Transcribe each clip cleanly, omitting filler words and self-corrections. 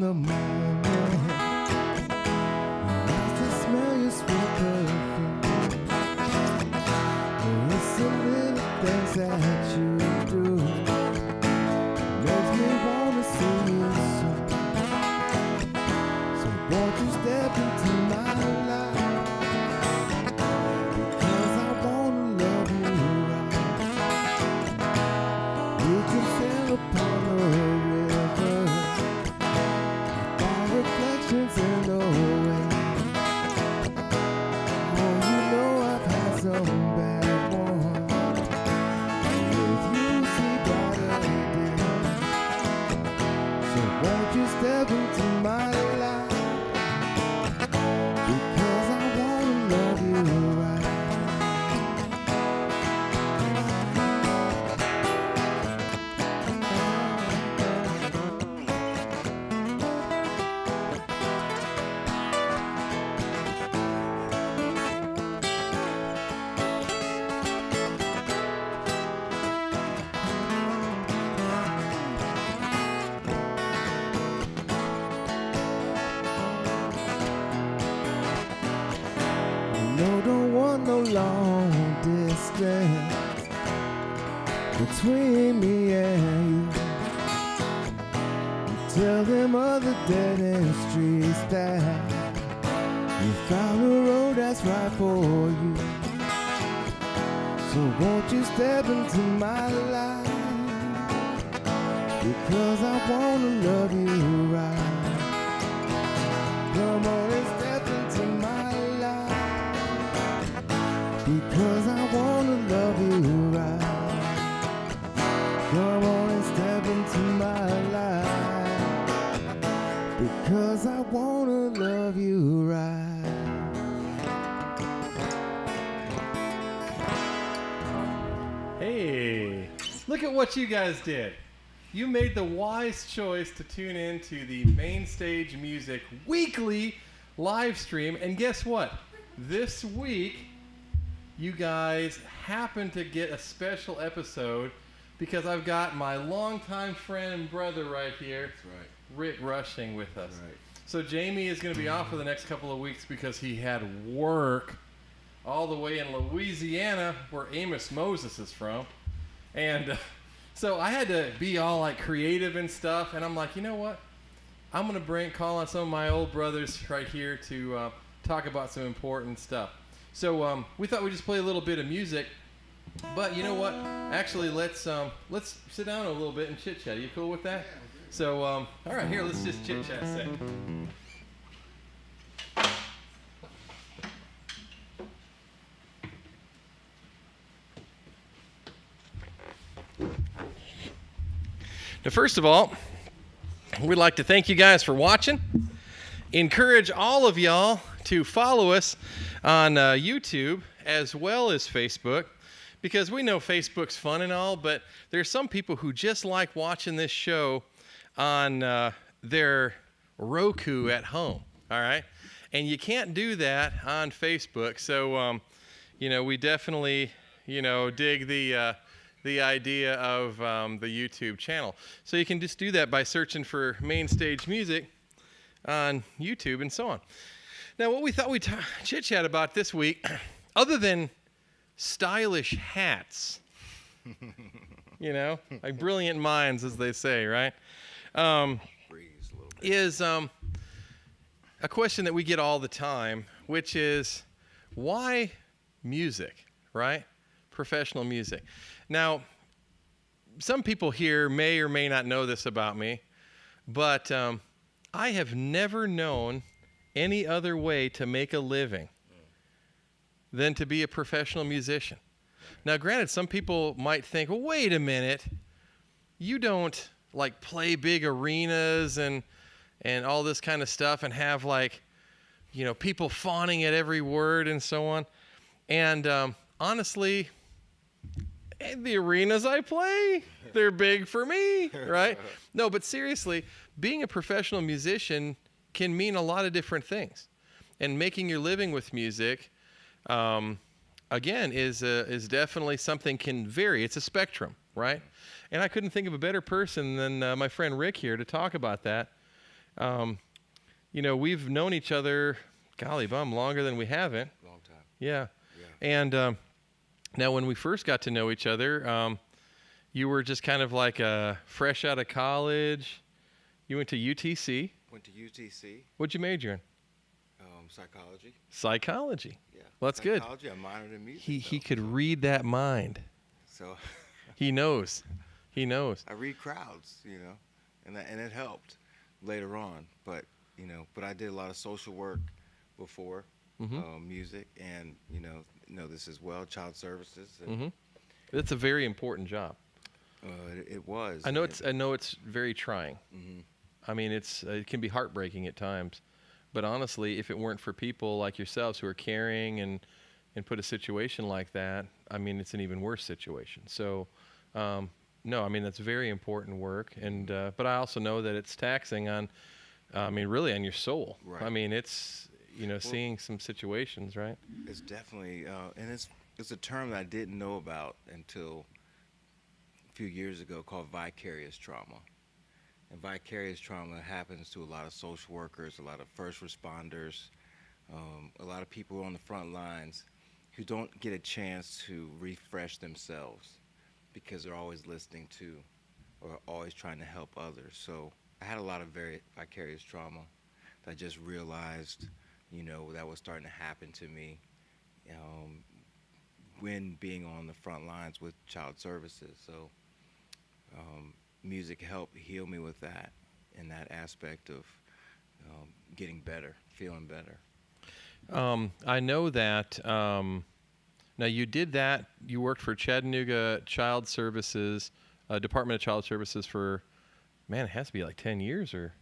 the morning, I still smell your sweet perfume. It's the little things that you do makes me wanna see you soon. So won't you step into my life? Because I wanna love you right. We can sail upon the river, our reflections in the wind. Oh, you know I've had some bad ones. With you, see brighter days. So won't you step into my life? Because I wanna love you right. No, don't want no long distance between me and you. Tell them other dead end streets that you found a road that's right for you. So won't you step into my life? Because I wanna love you right. Come on and step into my life. Because I wanna love you right. Come on and step into my life. Because I wanna love you right. Hey, look at what you guys did. You made the wise choice to tune in to the Main Stage Music weekly live stream. And guess what? This week, you guys happen to get a special episode because I've got my longtime friend and brother right here, That's right. Rick Rushing, with us. Right. So Jamie is going to be off for the next couple of weeks because he had work all the way in Louisiana, where Amos Moses is from. And so I had to be all like creative and stuff. And I'm like, you know what? I'm going to call on some of my old brothers right here to talk about some important stuff. So we thought we'd just play a little bit of music. But you know what? Actually, let's sit down a little bit and chit chat. Are you cool with that? So all right, here, let's just chit chat a second. Now, first of all, we'd like to thank you guys for watching. Encourage all of y'all to follow us on YouTube as well as Facebook, because we know Facebook's fun and all, but there's some people who just like watching this show on their Roku at home, all right? And you can't do that on Facebook, so, we definitely, dig the idea of the YouTube channel. So you can just do that by searching for Main Stage Music on YouTube and so on. Now, what we thought we'd chit-chat about this week, other than stylish hats, like brilliant minds, as they say, right, is a question that we get all the time, which is, why music, right? Professional music. Now, some people here may or may not know this about me, but I have never known any other way to make a living than to be a professional musician. Now, granted, some people might think, well, wait a minute, you don't like play big arenas and all this kind of stuff and have like, people fawning at every word and so on. And honestly, the arenas I play, they're big for me, right? No, but seriously, being a professional musician can mean a lot of different things. And making your living with music, again, is definitely something can vary. It's a spectrum, right? And I couldn't think of a better person than my friend Rick here to talk about that. You know, we've known each other, golly bum, longer than we haven't. Long time. Yeah. Yeah. And now when we first got to know each other, you were just kind of like fresh out of college. You went to UTC. Went to UTC. What'd you major in? Psychology. Psychology. Yeah. Well, that's good. Psychology. I minored in music. He could read that mind. So. He knows. He knows. I read crowds, you know, and it helped later on. But you know, I did a lot of social work before music, and you know this as well, child services. And, That's a very important job. It was. I know it's very trying. Mm-hmm. I mean, it can be heartbreaking at times. But honestly, if it weren't for people like yourselves who are caring and put a situation like that, I mean, it's an even worse situation. So, no, I mean, that's very important work. And but I also know that it's taxing on, I mean, really on your soul. Right. I mean, it's, seeing some situations, right? It's definitely, and it's a term that I didn't know about until a few years ago, called vicarious trauma. And vicarious trauma happens to a lot of social workers, a lot of first responders, a lot of people on the front lines who don't get a chance to refresh themselves because they're always listening to or always trying to help others. So I had a lot of very vicarious trauma that I just realized, that was starting to happen to me when being on the front lines with child services. So music helped heal me with that, in that aspect of getting better, feeling better. I know that now you did that. You worked for Chattanooga Child Services, Department of Child Services for, man, it has to be like 10 years or.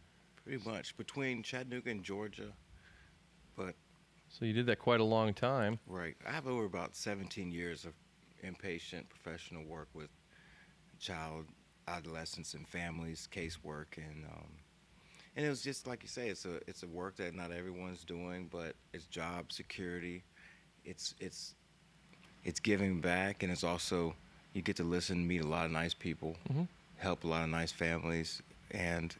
Pretty much between Chattanooga and Georgia, but. So you did that quite a long time. Right. I have over about 17 years of inpatient professional work with child, adolescents, and families, casework, and it was just like you say, it's a work that not everyone's doing, but it's job security, it's giving back, and it's also you get to listen, meet a lot of nice people, help a lot of nice families, and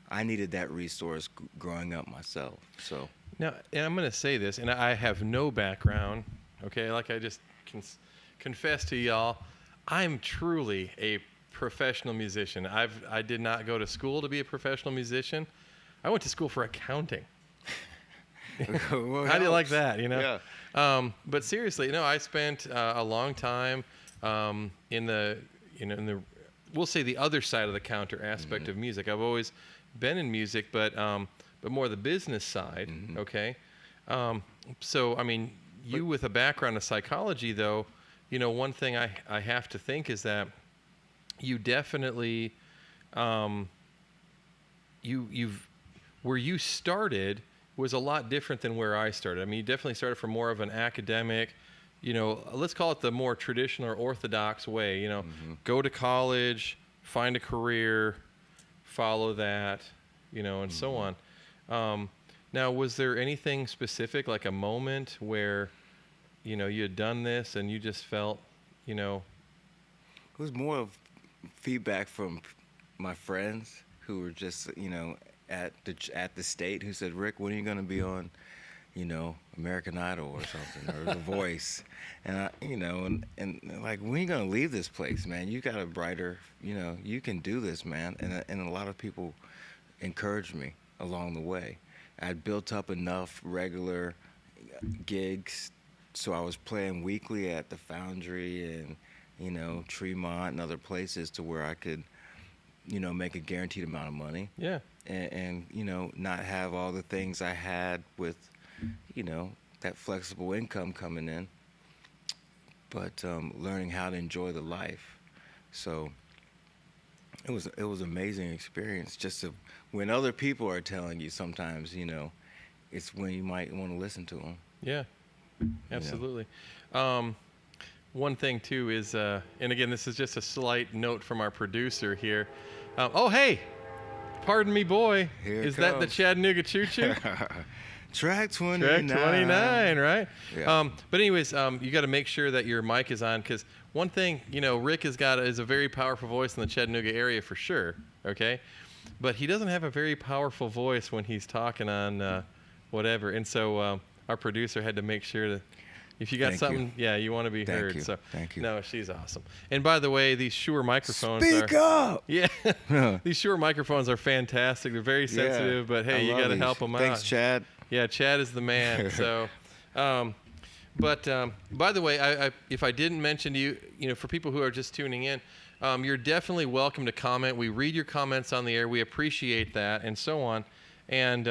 I needed that resource growing up myself. So now, and I'm going to say this, and I have no background, okay? Like I just confess to y'all, I'm truly a professional musician. I did not go to school to be a professional musician. I went to school for accounting. Well, How do you like that? Yeah. But seriously, I spent a long time in the we'll say the other side of the counter aspect of music. I've always been in music, but more the business side. Okay. So I mean, you with a background in psychology, though, one thing I have to think is that you definitely, where you started was a lot different than where I started. I mean, you definitely started from more of an academic, let's call it the more traditional or orthodox way, go to college, find a career, follow that, and so on. Now, was there anything specific, like a moment where, you had done this and you just felt, It was more of feedback from my friends who were just, at the state, who said, "Rick, when are you going to be on, American Idol or something, or The Voice?" And I, and like, when are you going to leave this place, man? You got a brighter, you can do this, man. And a lot of people encouraged me along the way. I'd built up enough regular gigs, so I was playing weekly at the Foundry and Tremont and other places, to where I could, make a guaranteed amount of money. Yeah. And not have all the things I had with, that flexible income coming in, but learning how to enjoy the life. So it was an amazing experience. Just when other people are telling you, sometimes, it's when you might want to listen to them. Yeah, absolutely. One thing too is, and again, this is just a slight note from our producer here. Oh, hey, pardon me, boy. Here it is that the comes. Chattanooga Choo Choo? Track 29. Track 29, right? Yeah. But anyways, you got to make sure that your mic is on, because one thing, Rick is a very powerful voice in the Chattanooga area for sure. Okay, but he doesn't have a very powerful voice when he's talking on whatever. And so our producer had to make sure that if you got Thank something, you. yeah, you want to be Thank heard. you. So Thank you. No, she's awesome. And by the way, these Shure microphones Speak are up. yeah, these Shure microphones are fantastic. They're very sensitive, but hey, I you love got to these. help them out. Thanks, Chad. Yeah, Chad is the man. So, but by the way, if I didn't mention to you, for people who are just tuning in, you're definitely welcome to comment. We read your comments on the air. We appreciate that, and so on. And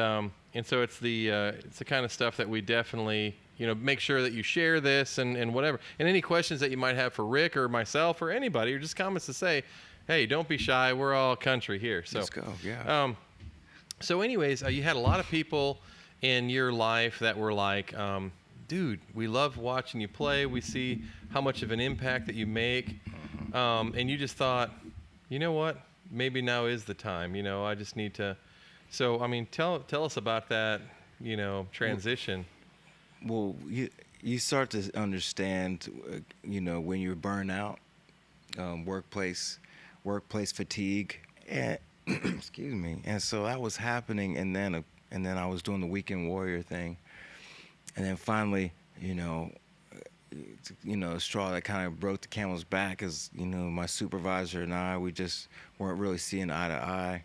so it's the kind of stuff that we definitely make sure that you share this and whatever. And any questions that you might have for Rick or myself or anybody, or just comments to say, hey, don't be shy. We're all country here. So Let's go. Yeah. So anyways, you had a lot of people in your life that were like, dude, we love watching you play. We see how much of an impact that you make. And you just thought, you know what? Maybe now is the time. I just need to. So, I mean, tell us about that, transition. Well, you start to understand, when you're burnt out, workplace fatigue, and excuse me. And so that was happening, and then I was doing the weekend warrior thing, and then finally, a straw that kind of broke the camel's back is, my supervisor and we just weren't really seeing eye to eye,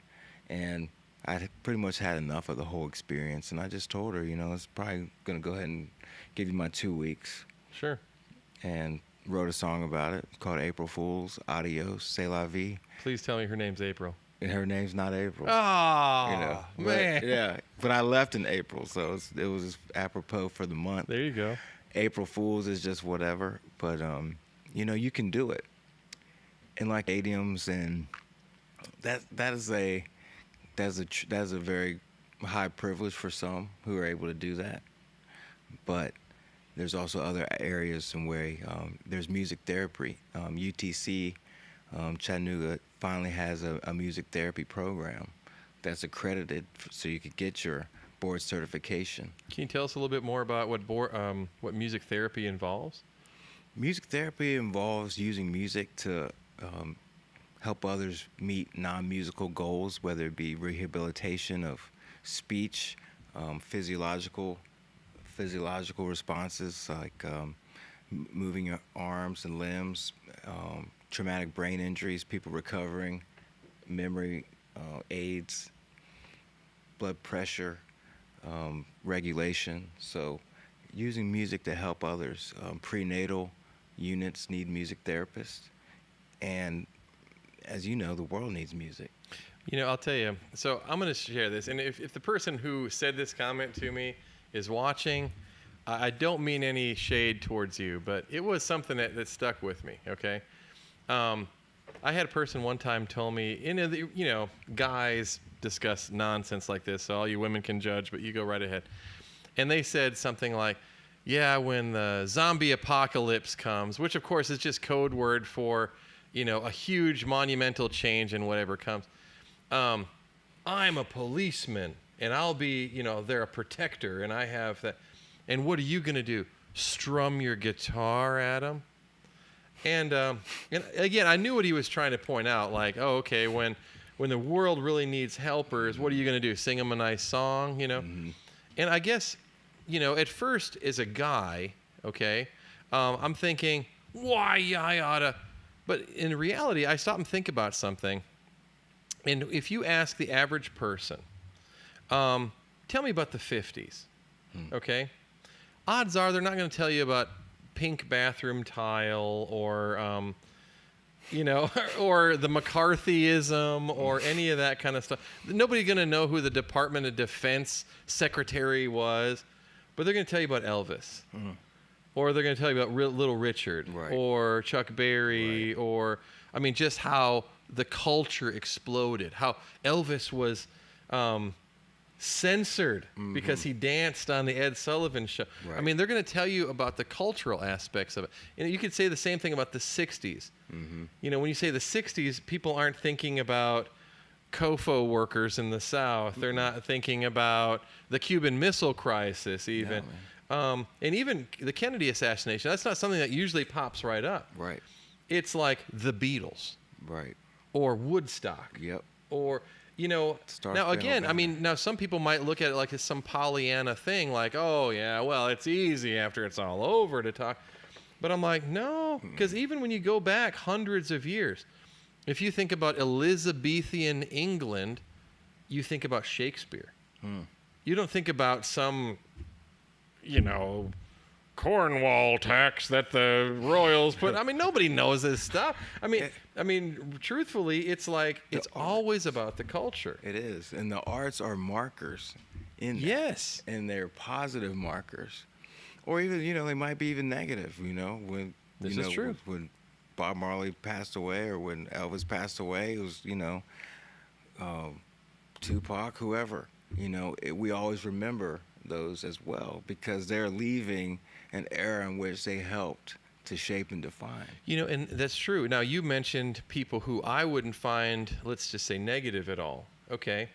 and I pretty much had enough of the whole experience, and I just told her, it's probably gonna go ahead and give you my 2 weeks. Sure. And wrote a song about it. It's called April Fools. Adios, c'est la vie. Please tell me her name's April. And her name's not April. Oh, man. Yeah, but I left in April, so it was apropos for the month. There you go. April Fools is just whatever, but you can do it. And like stadiums, and that's a very high privilege for some who are able to do that. But there's also other areas in where there's music therapy. UTC, Chattanooga finally has a music therapy program that's accredited so you could get your board certification. Can you tell us a little bit more about what music therapy involves? Music therapy involves using music to help others meet non-musical goals, whether it be rehabilitation of speech, physiological responses like moving your arms and limbs, traumatic brain injuries, people recovering, memory aids, blood pressure, regulation. So using music to help others. Prenatal units need music therapists. And as you know, the world needs music. I'll tell you. So I'm going to share this. And if the person who said this comment to me is watching, I don't mean any shade towards you, but it was something that stuck with me, okay? I had a person one time tell me, guys discuss nonsense like this, so all you women can judge, but you go right ahead. And they said something like, yeah, when the zombie apocalypse comes, which of course is just code word for, a huge monumental change in whatever comes. I'm a policeman, and I'll be, they're a protector, and I have that. And what are you going to do? Strum your guitar at them? And again, I knew what he was trying to point out. Like, oh, okay, when the world really needs helpers, what are you going to do? Sing them a nice song, Mm-hmm. And I guess, at first, as a guy, okay, I'm thinking, why I oughta. But in reality, I stop and think about something. And if you ask the average person, tell me about the 50s, okay? Odds are they're not going to tell you about pink bathroom tile or, or the McCarthyism or any of that kind of stuff. Nobody's going to know who the Department of Defense secretary was, but they're going to tell you about Elvis. Or they're going to tell you about Little Richard, right, or Chuck Berry, right, or, just how the culture exploded, how Elvis was censored because he danced on the Ed Sullivan Show. Right. They're going to tell you about the cultural aspects of it. You could say the same thing about the 60s. When you say the 60s, people aren't thinking about COFO workers in the South. They're not thinking about the Cuban Missile Crisis even. No, and even the Kennedy assassination, that's not something that usually pops right up. Right. It's like the Beatles. Right. Or Woodstock. Yep. Or, you know, Star now Spangled again, I Banner. mean, now some people might look at it like it's some Pollyanna thing, like, oh yeah, well, it's easy after it's all over to talk. But I'm like, no, because even when you go back hundreds of years, if you think about Elizabethan England, you think about Shakespeare. You don't think about some, you know, Cornwall tax that the royals put. I mean, nobody knows this stuff. I mean, truthfully, it's like it's always about the culture. It is, and the arts are markers in that. Yes. And they're positive markers, or even they might be even negative. When This is true. When Bob Marley passed away, or when Elvis passed away, it was Tupac, whoever. We always remember those as well because they're leaving an era in which they helped to shape and define. And that's true. Now, you mentioned people who I wouldn't find, let's just say, negative at all. Okay.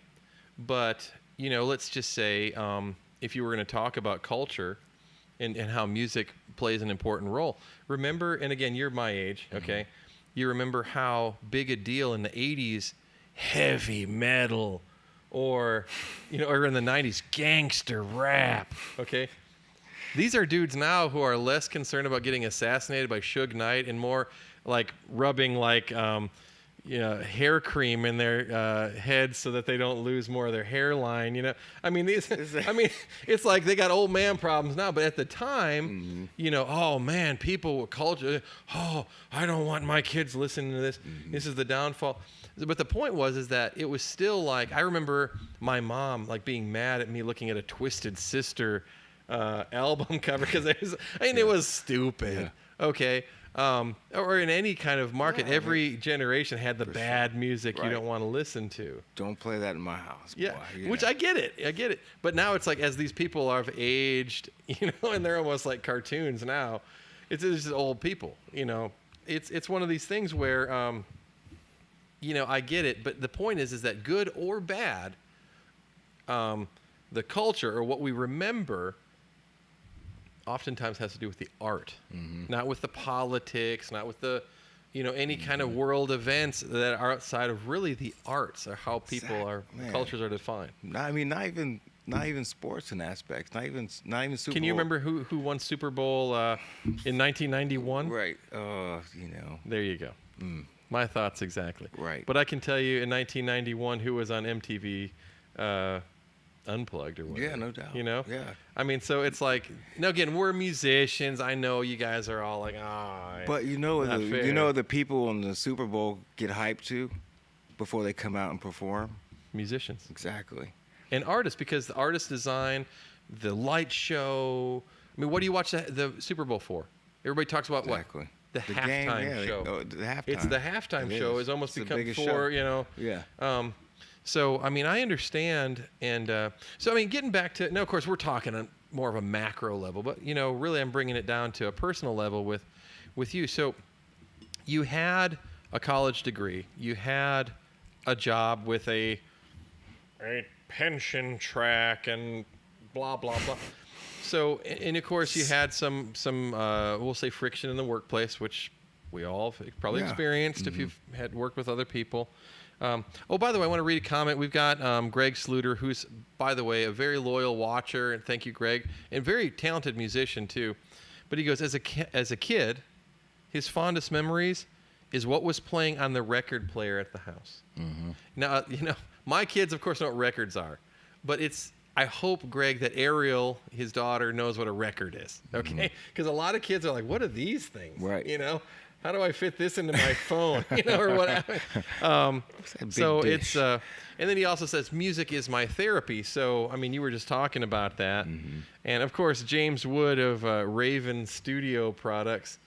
But, let's just say if you were going to talk about culture and how music plays an important role, remember, and again, you're my age, okay? You remember how big a deal in the 80s, heavy metal, or in the 90s, gangster rap, okay? These are dudes now who are less concerned about getting assassinated by Suge Knight and more like rubbing hair cream in their heads so that they don't lose more of their hairline. I mean, it's like they got old man problems now, but at the time, oh man, people were culture. Oh, I don't want my kids listening to this. This is the downfall. But the point is that it was still like, I remember my mom like being mad at me looking at a Twisted Sister album cover because it was stupid. Yeah. Okay. Or in any kind of market, every generation had the bad music you don't want to listen to. Don't play that in my house. Yeah, boy. which I get it. But now it's like as these people have aged, and they're almost like cartoons now. It's just old people. It's one of these things where, I get it. But the point is that good or bad, the culture or what we remember oftentimes has to do with the art, not with the politics, not with the, any kind of world events that are outside of really the arts or how people cultures are defined. I mean, not even sports in aspects, not even Super Bowl. Can you remember who won Super Bowl in 1991? Right. There you go. My thoughts exactly. Right. But I can tell you in 1991 who was on MTV. Unplugged or whatever. Yeah, no doubt. Yeah. I mean, so it's like, now again, we're musicians. I know you guys are all like, but the people on the Super Bowl get hyped too before they come out and perform? Musicians. Exactly. And artists, because the artists design the light show. I mean, what do you watch the Super Bowl for? Everybody talks about exactly. what? The halftime show. The halftime. It's the halftime show. It's almost become for, Yeah. So, I mean, I understand. And so, I mean, getting back to, now, of course, we're talking on more of a macro level, but, really I'm bringing it down to a personal level with you. So you had a college degree. You had a job with a pension track and blah, blah, blah. So, and of course, you had some we'll say friction in the workplace, which we all have probably experienced if you've had worked with other people. By the way, I want to read a comment. We've got Greg Sluter, who's, by the way, a very loyal watcher, and thank you, Greg, and very talented musician too. But he goes, as a kid, his fondest memories is what was playing on the record player at the house. Now, my kids, of course, know what records are, but I hope, Greg, that Ariel, his daughter, knows what a record is. Okay, because a lot of kids are like, "What are these things?" Right. How do I fit this into my phone? Or whatever. So dish. it's, and then he also says, music is my therapy. So, I mean, you were just talking about that. And of course, James Wood of Raven Studio Products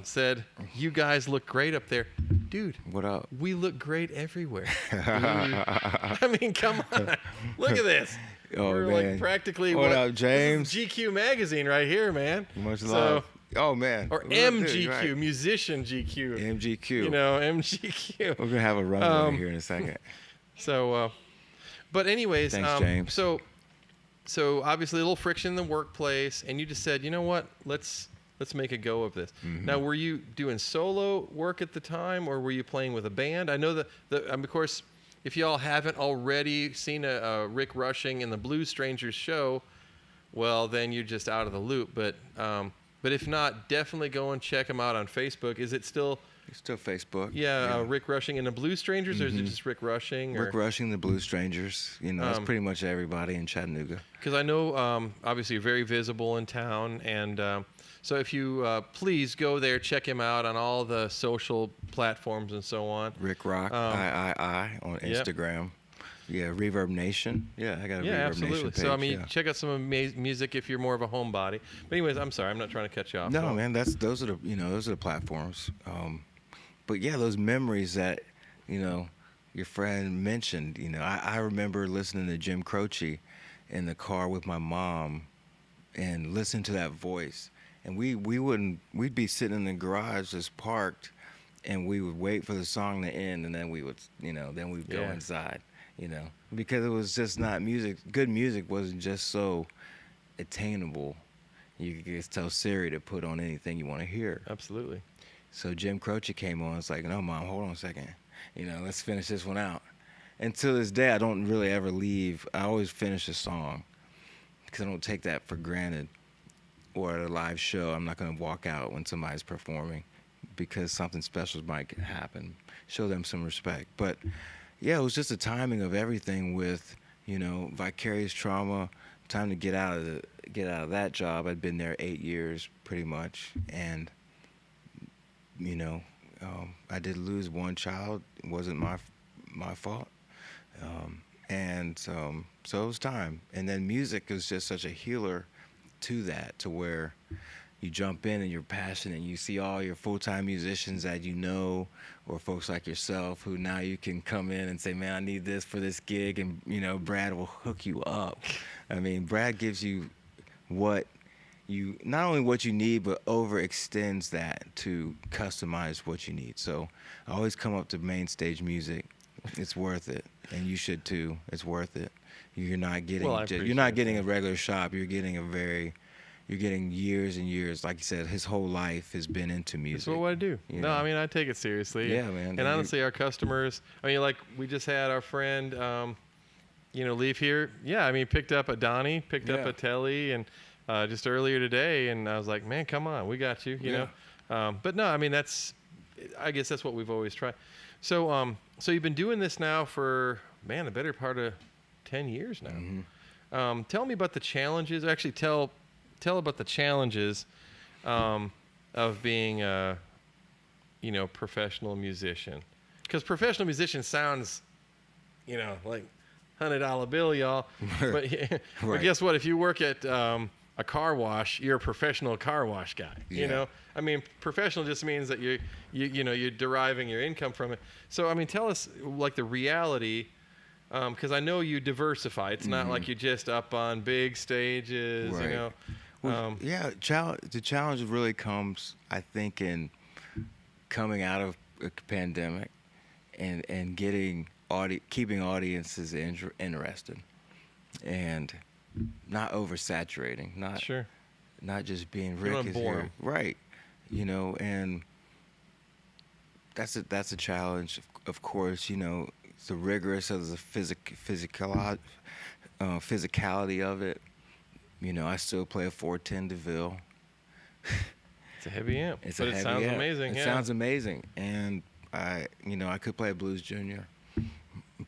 said, you guys look great up there. Dude, what up? We look great everywhere. I mean, come on. Look at this. Oh, We're man. like practically what up, James? This is GQ magazine right here, man. Much love. Oh, man. Or MGQ, right. Musician GQ. MGQ. MGQ. We're going to have a run over here in a second. So, but anyways. Thanks, James. So obviously a little friction in the workplace, and you just said, you know what, let's make a go of this. Now, were you doing solo work at the time, or were you playing with a band? I know that, of course, if y'all haven't already seen a Rick Rushing and the Blues Strangers show, well, then you're just out of the loop. But if not, definitely go and check him out on Facebook. Is it still? It's still Facebook. Yeah, Rick Rushing and the Blues Strangers, or is it just Rick Rushing? Rick Rushing, the Blues Strangers. You know, that's pretty much everybody in Chattanooga. Because I know, obviously, you're very visible in town, and so if you please go there, check him out on all the social platforms and so on. Rick Rock, I on Instagram. Yeah, Reverb Nation. Yeah, I got a Reverb absolutely. Nation page. So I mean, check out some music if you're more of a homebody. But anyways, I'm sorry, I'm not trying to cut you off. No, man, those are the platforms. But yeah, those memories that, your friend mentioned, I remember listening to Jim Croce in the car with my mom and listening to that voice. And we'd be sitting in the garage just parked, and we would wait for the song to end, and then we would, then we'd go inside, because it was just not music. Good music wasn't just so attainable. You could just tell Siri to put on anything you want to hear. Absolutely. So Jim Croce came on. It's like, no, Mom, hold on a second. Let's finish this one out. And to this day, I don't really ever leave. I always finish a song because I don't take that for granted. Or at a live show, I'm not going to walk out when somebody's performing because something special might happen. Show them some respect. But, yeah, it was just the timing of everything with, Vicarious Trauma. Time to get out of that job. I'd been there 8 years pretty much. And I did lose one child. It wasn't my fault. So it was time. And then music is just such a healer to that, to where you jump in and you're passionate and you see all your full-time musicians that or folks like yourself who now you can come in and say, man, I need this for this gig, and Brad will hook you up. I mean, Brad gives you not only what you need, but overextends that to customize what you need. So I always come up to main stage music. It's worth it, and you should too. It's worth it. You're not getting a regular shop. You're getting years and years. Like you said, his whole life has been into music. That's what I do. No, I mean, I take it seriously. Yeah, man. And honestly, our customers, I mean, like we just had our friend, leave here. Yeah, I mean, picked up a Donnie, picked up a Telly, and just earlier today, and I was like, man, come on, we got you, you know. But no, I mean, I guess that's what we've always tried. So, so you've been doing this now for, man, the better part of 10 years now. Mm-hmm. Tell me about the challenges. Actually, tell about the challenges of being a, professional musician. Because professional musician sounds, like $100 bill, y'all. But guess what? If you work at a car wash, you're a professional car wash guy. Yeah. I mean, professional just means that you're deriving your income from it. So I mean, tell us like the reality, because I know you diversify. It's not like you're just up on big stages, Right. Well, the challenge really comes, I think, in coming out of a pandemic and keeping audiences interested, and not oversaturating, not just being Rick is here, right? And that's a challenge, of course. The rigorous of the physicality of it. I still play a 410 DeVille. It's a heavy amp. It sounds amazing. It sounds amazing, and I could play a Blues Junior,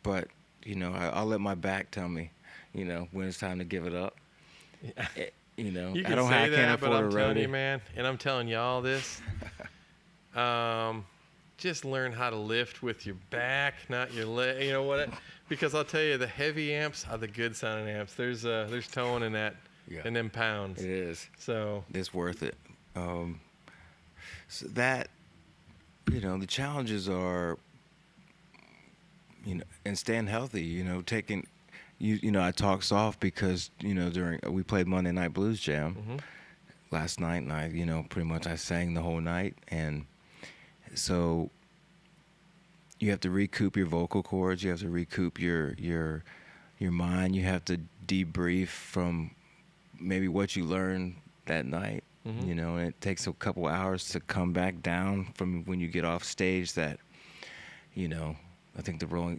but I'll let my back tell me, when it's time to give it up. You can I say that, can't but afford I'm a telling roadie. you, man, and I'm telling you all this. Just learn how to lift with your back, not your leg. You know what? Because I'll tell you, the heavy amps are the good sounding amps. There's tone in that, in them pounds. It is. So it's worth it. So that, the challenges are, and staying healthy. Taking. I talk soft because we played Monday Night Blues Jam last night, and I pretty much I sang the whole night, and so you have to recoup your vocal cords, you have to recoup your mind, you have to debrief from maybe what you learned that night, and it takes a couple hours to come back down from when you get off stage. That I think the Rolling,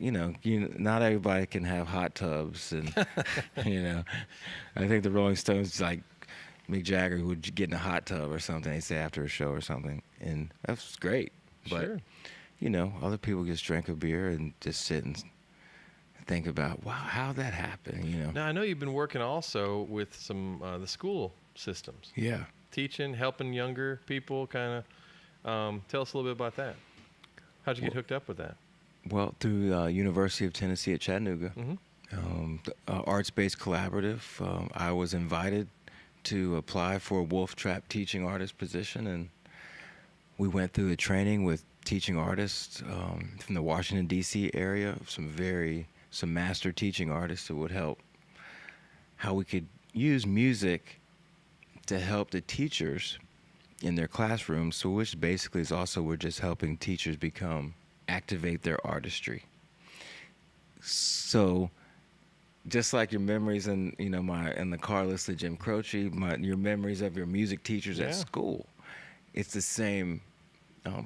not everybody can have hot tubs, and I think the Rolling Stones, like Mick Jagger, would get in a hot tub or something. They say after a show or something, and that's great. But Sure. Other people just drink a beer and just sit and think about, wow, how'd that happen? Now, I know you've been working also with some the school systems, Yeah. teaching, helping younger people. Kind of tell us a little bit about that. How'd you get hooked up with that? Well, through University of Tennessee at Chattanooga, Mm-hmm. arts-based collaborative. I was invited to apply for a Wolf Trap teaching artist position, and we went through the training with teaching artists from the Washington, D.C. area, some master teaching artists that would help how we could use music to help the teachers in their classrooms, so which basically is also we're just helping teachers activate their artistry. So just like your memories in the car list of Jim Croce, your memories of your music teachers at school, it's the same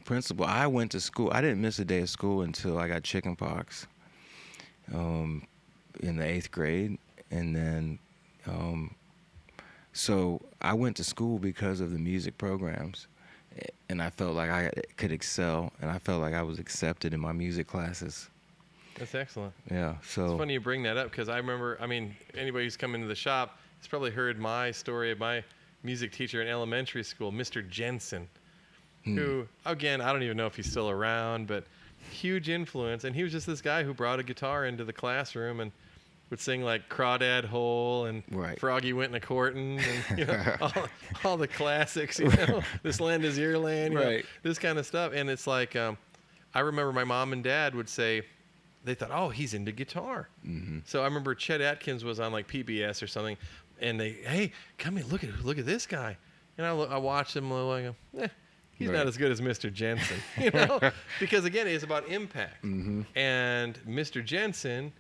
principle. I went to school. I didn't miss a day of school until I got chickenpox in the 8th grade, and then so I went to school because of the music programs, and I felt like I could excel, and I felt like I was accepted in my music classes. That's excellent. Yeah. So It's funny you bring that up because I remember, anybody who's come into the shop has probably heard my story of my music teacher in elementary school, Mr. Jensen, who, again, I don't even know if he's still around, but huge influence. And he was just this guy who brought a guitar into the classroom and would sing like Crawdad Hole and Right. Froggy Went in a Courtin' and all the classics, This Land Is Your Land, Right. This kind of stuff. And it's like, I remember my mom and dad would say, they thought, oh, he's into guitar. Mm-hmm. So I remember Chet Atkins was on like PBS or something, and hey, come here, look at this guy. And I watched him like, he's Right. not as good as Mr. Jensen, because again, it's about impact. Mm-hmm. And Mr. Jensen,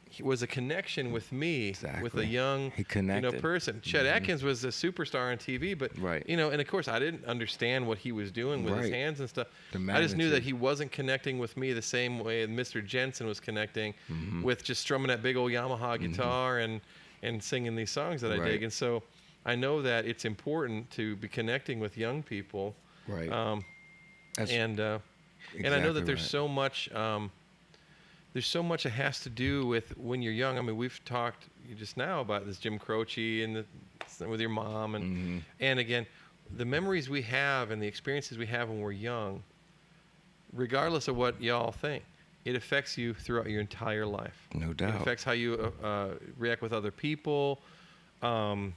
he was a connection with me, with a Exactly. young, He connected. person. Chet Atkins was a superstar on TV, but Right. and of course I didn't understand what he was doing with his Right. hands and stuff. The I just knew that magnitude. he wasn't connecting with me the same way Mr. Jensen was connecting with just strumming that big old Yamaha guitar and singing these songs that I Right. dig. And so I know that it's important to be connecting with young people. Right. That's And I know exactly that there's right. so much. There's so much that has to do with when you're young. I mean, we've talked just now about this Jim Croce and with your mom, and again, the memories we have and the experiences we have when we're young, regardless of what y'all think, it affects you throughout your entire life. No It doubt. affects how you react with other people, and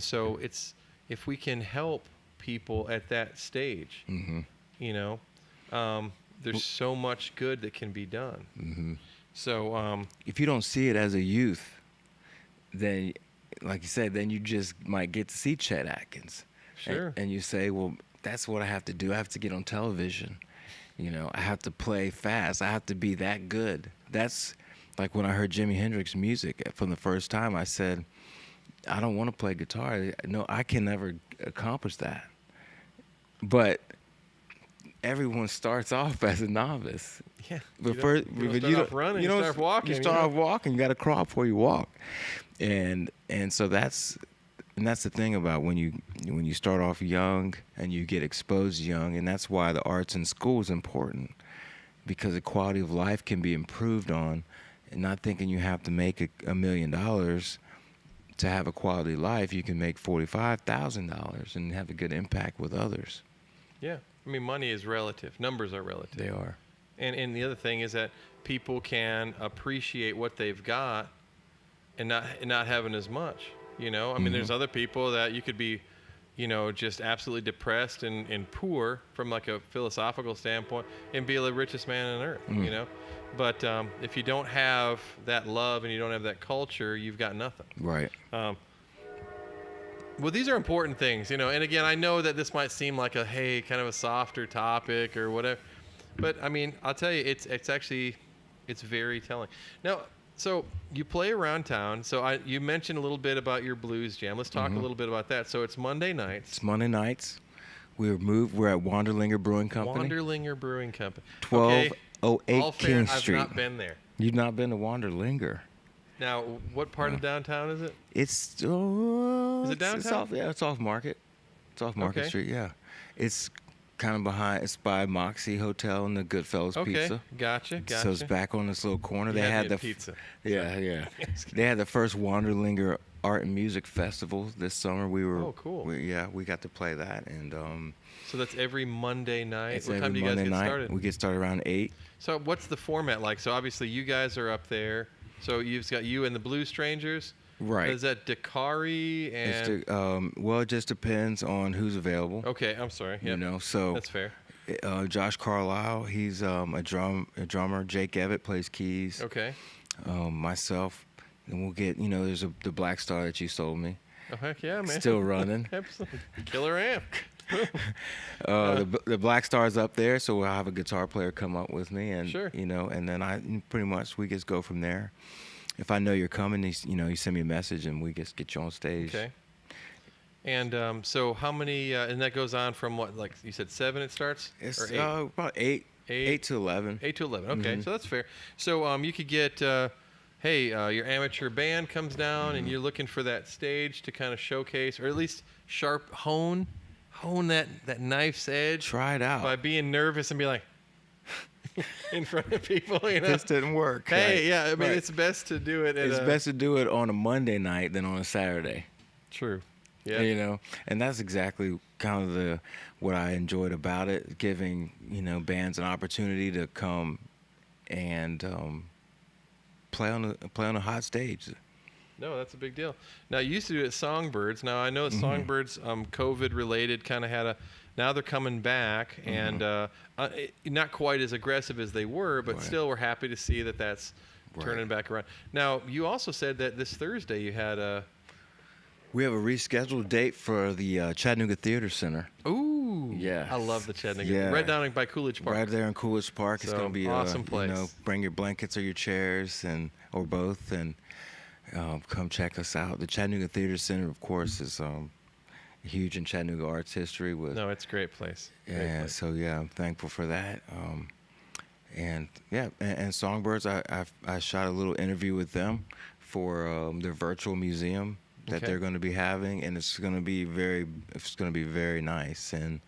so it's if we can help people at that stage, there's so much good that can be done. Mm-hmm. So If you don't see it as a youth, then, like you said, then you just might get to see Chet Atkins. Sure. And you say, well, that's what I have to do. I have to get on television. I have to play fast. I have to be that good. That's like when I heard Jimi Hendrix music from the first time, I said, I don't want to play guitar. No, I can never accomplish that. But everyone starts off as a novice. yeah, But you first, don't start off running. You start walking. You start off walking. You got to crawl before you walk, and so that's the thing about when you start off young and you get exposed young, and that's why the arts in school is important, because the quality of life can be improved on, and not thinking you have to make $1 million to have a quality life. You can make $45,000 and have a good impact with others. Yeah, I mean, money is relative. Numbers are relative. They are. And the other thing is that people can appreciate what they've got and not having as much. I mean, there's other people that you could be, just absolutely depressed and poor from like a philosophical standpoint and be the richest man on earth. But if you don't have that love and you don't have that culture, you've got nothing. Right. Well, these are important things, and again, I know that this might seem like kind of a softer topic or whatever, but I mean, I'll tell you, it's very telling. Now, so you play around town. So you mentioned a little bit about your blues jam. Let's talk a little bit about that. So it's Monday nights. It's Monday nights. We're at Wanderlinger Brewing Company. Wanderlinger Brewing Company. 12 Okay. 808 All fair, King I've Street. not been there. You've not been to Wanderlinger. Now, what part of downtown is it? It's Is it downtown? It's off, yeah, it's off Market. It's off Market Okay. Street. Yeah, it's kind of behind. It's by Moxie Hotel and the Goodfellas Okay, Pizza. gotcha. So it's back on this little corner. They had the pizza. Yeah. They had the first Wanderlinger Art and Music Festival this summer. We were Oh, cool. we got to play that, and So that's every Monday night. it's What every time do you guys Monday get night. started? We get started around 8. So what's the format like? So obviously you guys are up there. So you've got you and the Blue Strangers. Right. Is that Dakari and? Well, it just depends on who's available. Okay, I'm sorry. Yep. You know, so That's fair. Josh Carlisle, he's a drummer. Jake Evett plays keys. Okay. Myself, and we'll get, there's the Black Star that you sold me. Oh heck yeah, man. Still running. Absolutely. Killer amp. The Black Star's up there, so we'll have a guitar player come up with me, and Sure. and then we just go from there. If I know you're coming, you send me a message, and we just get you on stage. Okay. And so how many? And that goes on from what? Like you said, 7 it starts. It's Or 8? about 8 to 11. 8 to 11. Okay, Mhm. so that's fair. So you could get, your amateur band comes down and you're looking for that stage to kind of showcase, or at least hone that knife's edge. Try it out. By being nervous and be like in front of people. This didn't work. Hey, right? yeah. I mean, Right. it's best to do it. It's best to do it on a Monday night than on a Saturday. True. Yeah. And that's exactly kind of what I enjoyed about it, giving bands an opportunity to come and play on a hot stage. No, that's a big deal. Now, you used to do it at Songbirds. Now, I know Songbirds, COVID related, kind of had now they're coming back, and not quite as aggressive as they were, but Right. still we're happy to see that that's turning back around. Now, you also said that this Thursday you had a... We have a rescheduled date for the Chattanooga Theater Center. Ooh. Yeah. I love the Chattanooga. Yeah. Right down by Coolidge Park. Right there in Coolidge Park. It's So, going to be awesome place. bring your blankets or your chairs or both, and come check us out. The Chattanooga Theater Center, of course, is huge in Chattanooga arts history. No, it's a great place. Great Yeah, place. so yeah, I'm thankful for that. And Songbirds, I shot a little interview with them for their virtual museum that Okay. they're going to be having, and it's going to be very nice. And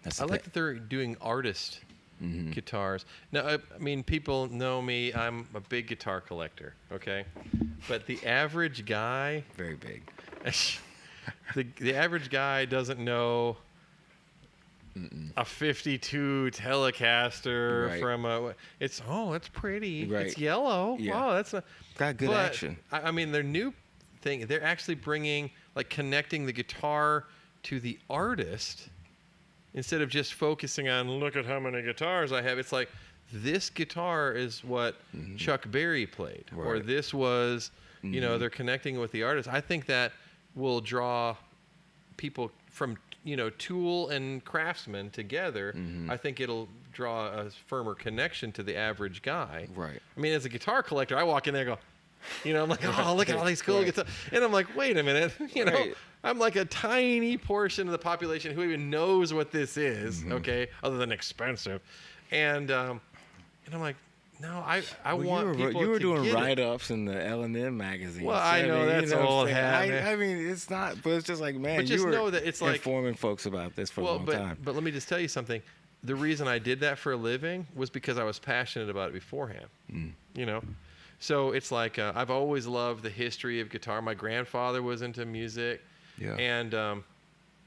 that's I like that they're doing artist Mm-hmm. guitars. Now, I mean, people know me. I'm a big guitar collector, okay? But the average guy, very big. the average guy doesn't know a 52 Telecaster Right. from a... It's pretty. Right. It's yellow. Yeah. Wow, that's not... Got good But, action. I mean, their new thing, they're actually connecting the guitar to the artist instead of just focusing on, look at how many guitars I have. It's like, this guitar is what Chuck Berry played, or Mm-hmm. Right. this was, they're connecting with the artist. I think that will draw people from, Tool and Craftsman together. Mm-hmm. I think it'll draw a firmer connection to the average guy. Right. I mean, as a guitar collector, I walk in there and go, I'm like, oh, look at all these cool Right. guitars. And I'm like, wait a minute, Right. I'm like a tiny portion of the population who even knows what this is, Mm-hmm. okay, other than expensive. And I'm like, no, I want people you were to doing get it. write-ups in the L&M magazine. Well, I know that's what I'm old saying? hat, man. I mean, it's not, but it's just like, man, But just you were know that it's like- informing folks about this for a long time. But let me just tell you something. The reason I did that for a living was because I was passionate about it beforehand. So it's like I've always loved the history of guitar. My grandfather was into music, Yeah. and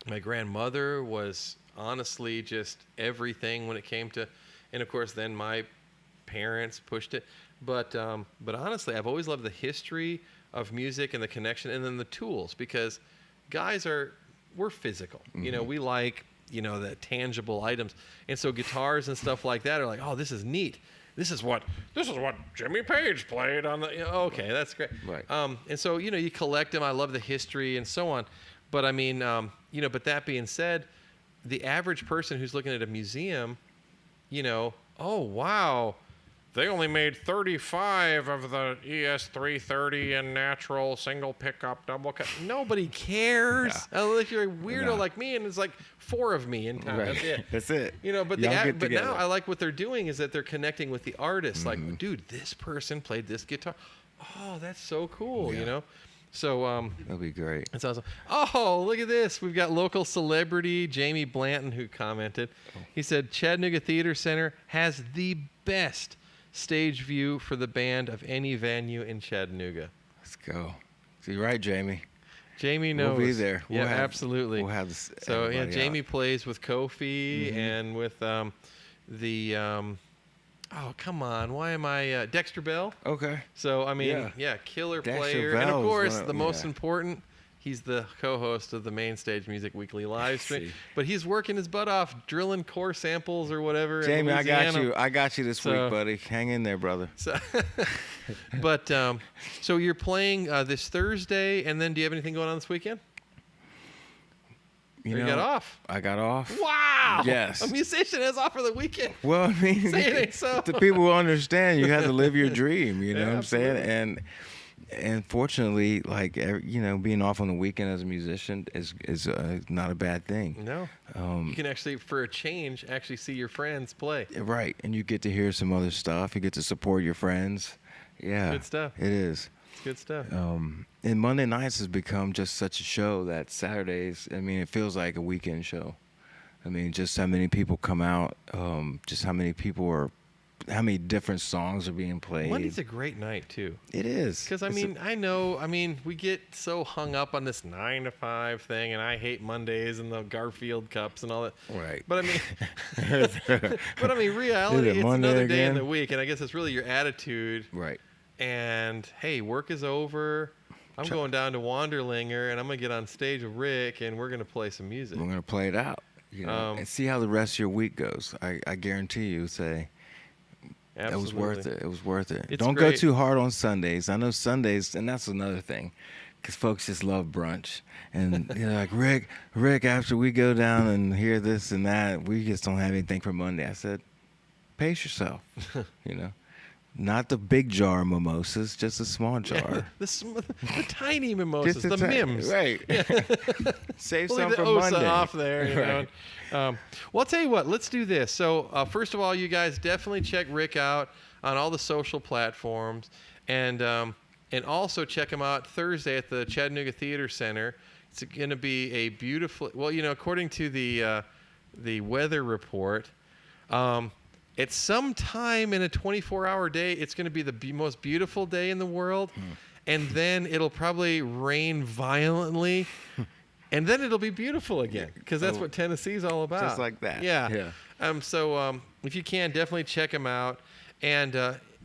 my grandmother was honestly just everything when it came to, and of course then my parents pushed it. But honestly, I've always loved the history of music and the connection, and then the tools, because guys we're physical. We like the tangible items, and so guitars and stuff like that are like, oh, this is neat. This is what Jimmy Page played on the. Okay, that's great. Right. And so you collect them. I love the history and so on. But I mean, But that being said, the average person who's looking at a museum, oh wow, they only made 35 of the ES330 and natural single pickup double cut. Nobody cares. Unless you're a weirdo like me, and it's like 4 of me in town. Right. That's it. That's it. You know, but Y'all get but together. now I like what they're doing is that they're connecting with the artists. Like, dude, this person played this guitar. Oh, that's so cool. You know. So that'd be great. that's awesome. Oh, look at this. We've got local celebrity Jamie Blanton who commented. He said Chattanooga Theater Center has the best stage view for the band of any venue in Chattanooga. Let's go. So you're right, Jamie. Jamie knows. We'll be there. Yeah, absolutely. We'll have this. So yeah, Jamie plays with Kofi and with oh, come on. Why am I Dexter Bell? Okay. So I mean, yeah, killer Dexter player, and of Bell's course, one of- the most yeah. important, he's the co-host of the Main Stage Music Weekly live stream. See. But he's working his butt off, drilling core samples or whatever. in Jamie, I got Louisiana. you. I got you this So- week, buddy. Hang in there, brother. So, but so you're playing this Thursday, and then do you have anything going on this weekend? You got off. I got off. Wow. Yes. A musician has off for the weekend. Well, I mean, Say it ain't so. the people who understand, you have to live your dream. You know Yeah, what I'm saying? absolutely. And fortunately, like being off on the weekend as a musician is not a bad thing. No. You can actually, for a change, actually see your friends play. Right, and you get to hear some other stuff. You get to support your friends. Yeah, Good stuff. It is. It's good stuff. And Monday nights has become just such a show that Saturdays, I mean, it feels like a weekend show. I mean, just how many people come out, just how many different songs are being played. Monday's a great night, too. It is. Because, we get so hung up on this 9 to 5 thing, and I hate Mondays and the Garfield Cups and all that. Right. But, reality, Is it it's Monday another day in again? the week, and I guess it's really your attitude. Right. And, hey, work is over. I'm going down to Wanderlinger, and I'm going to get on stage with Rick, and we're going to play some music. We're going to play it out, and see how the rest of your week goes. I guarantee you, say, Absolutely. it was worth it. It was worth it. It's Don't go great. too hard on Sundays. I know Sundays, and that's another thing, because folks just love brunch. And you're like, Rick, after we go down and hear this and that, we just don't have anything for Monday. I said, pace yourself, Not the big jar of mimosas, just a small jar. the tiny mimosas, the Mims. Right. Save We'll some leave the for OSA Monday. off there. You Right. know. Well, I'll tell you what. Let's do this. So, first of all, you guys definitely check Rick out on all the social platforms, and also check him out Thursday at the Chattanooga Theater Center. It's going to be a beautiful. Well, according to the weather report, it's sometime in a 24-hour day. It's going to be the most beautiful day in the world, and then it'll probably rain violently. And then it'll be beautiful again, because that's what Tennessee's all about. Just like that. Yeah. So if you can, definitely check them out. And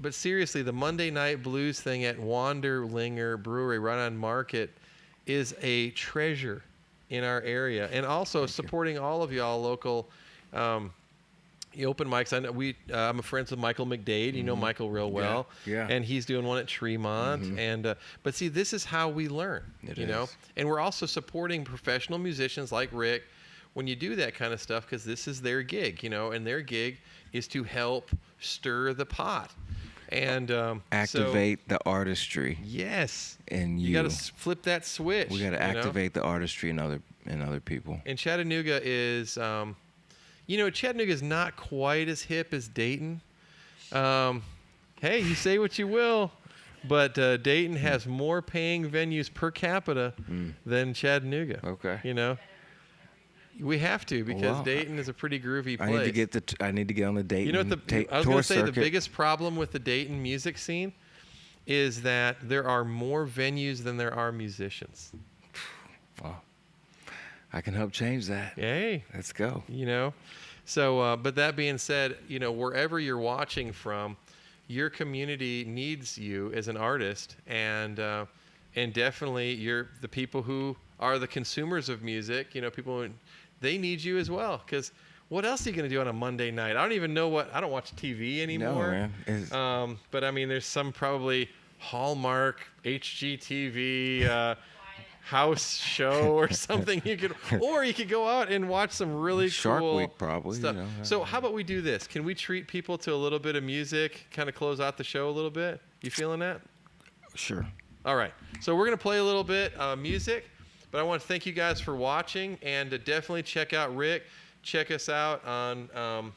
but seriously, the Monday Night Blues thing at Wanderlinger Brewery right on Market is a treasure in our area. And also supporting all of y'all local open mics. I know I'm friends with Michael McDade. You know Michael real well. Yeah. And he's doing one at Tremont. And but see, this is how we learn. It you know. is. And we're also supporting professional musicians like Rick when you do that kind of stuff, because this is their gig. And their gig is to help stir the pot and Activate the artistry. Yes. And you got to flip that switch. We got to activate the artistry in other people. And Chattanooga is, Chattanooga is not quite as hip as Dayton. Hey, you say what you will, but Dayton has more paying venues per capita than Chattanooga. Okay. We have to, because Wow. Dayton is a pretty groovy place. I need to get on the Dayton. You know what I was tour going to say, the circuit. biggest problem with the Dayton music scene is that there are more venues than there are musicians. Wow. I can help change that. Hey. Let's go. So, but that being said, wherever you're watching from, your community needs you as an artist, and definitely the people who are the consumers of music, people, they need you as well, because what else are you going to do on a Monday night? I don't even know I don't watch TV anymore. No, man. But I mean, there's some probably Hallmark, HGTV, house show or something. You could go out and watch some really Shark cool Week probably, stuff. you know. So how about we do this? Can we treat people to a little bit of music, kind of close out the show a little bit? You feeling that? Sure. All right. So we're going to play a little bit music, but I want to thank you guys for watching, and definitely check out Rick. Check us out on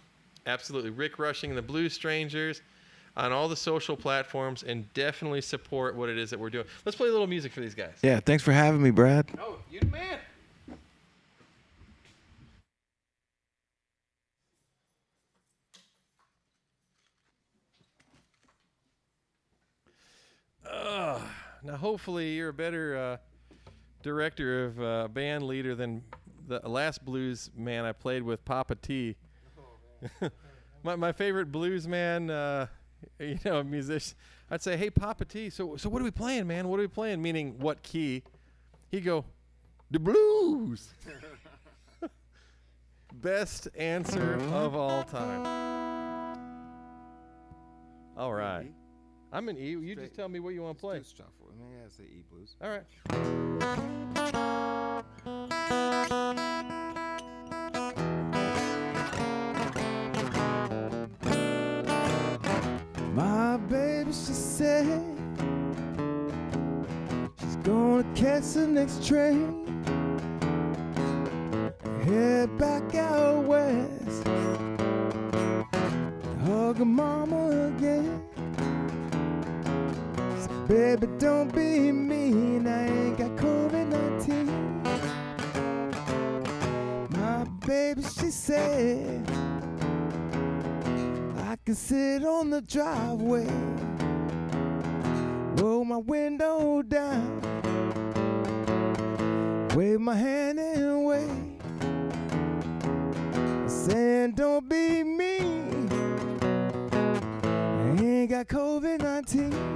absolutely Rick Rushing and the Blues Strangers on all the social platforms, and definitely support what it is that we're doing. Let's play a little music for these guys. Yeah, thanks for having me, Brad. Oh, you the man. Now, hopefully, you're a better director of band leader than the last blues man I played with, Papa T. my favorite blues man, musician. I'd say, hey, Papa T, so what are we playing, man? What are we playing? Meaning, what key? He'd go, the blues. Best answer of all time. All right. I'm in E. You just tell me what you want to play. Let's do shuffle. I mean, yeah, say E blues. All right. My baby, she said she's gonna catch the next train, head back out west, hug her mama again. So baby, don't be mean, I ain't got COVID-19. My baby, she said I can sit on the driveway, roll my window down, wave my hand and wave, saying don't be mean, I ain't got COVID-19.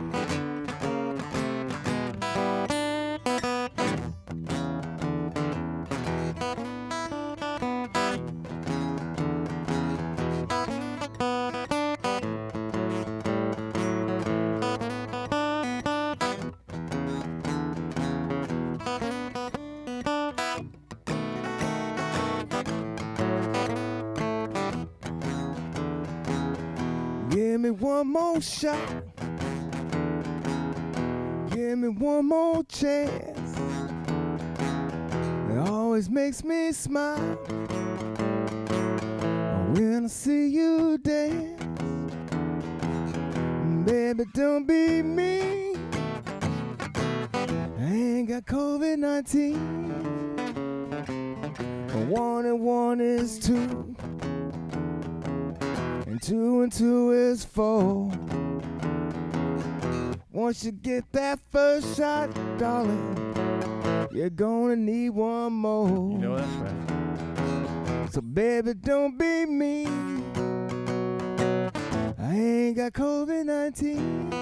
Give me one more shot, give me one more chance. It always makes me smile when I see you dance. Baby, don't be mean, I ain't got COVID-19. One and one is two, and two and two is four. Once you get that first shot, darling, you're gonna need one more. You know that's right. So baby, don't be mean, I ain't got COVID-19.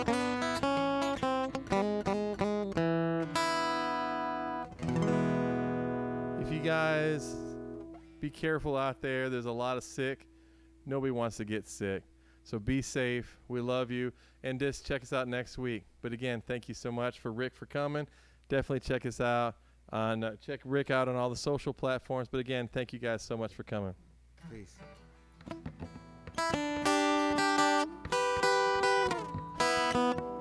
If you guys be careful out there, there's a lot of sick. Nobody wants to get sick. So be safe. We love you. And just check us out next week. But again, thank you so much for Rick for coming. Definitely check us out on check Rick out on all the social platforms. But again, thank you guys so much for coming. Peace.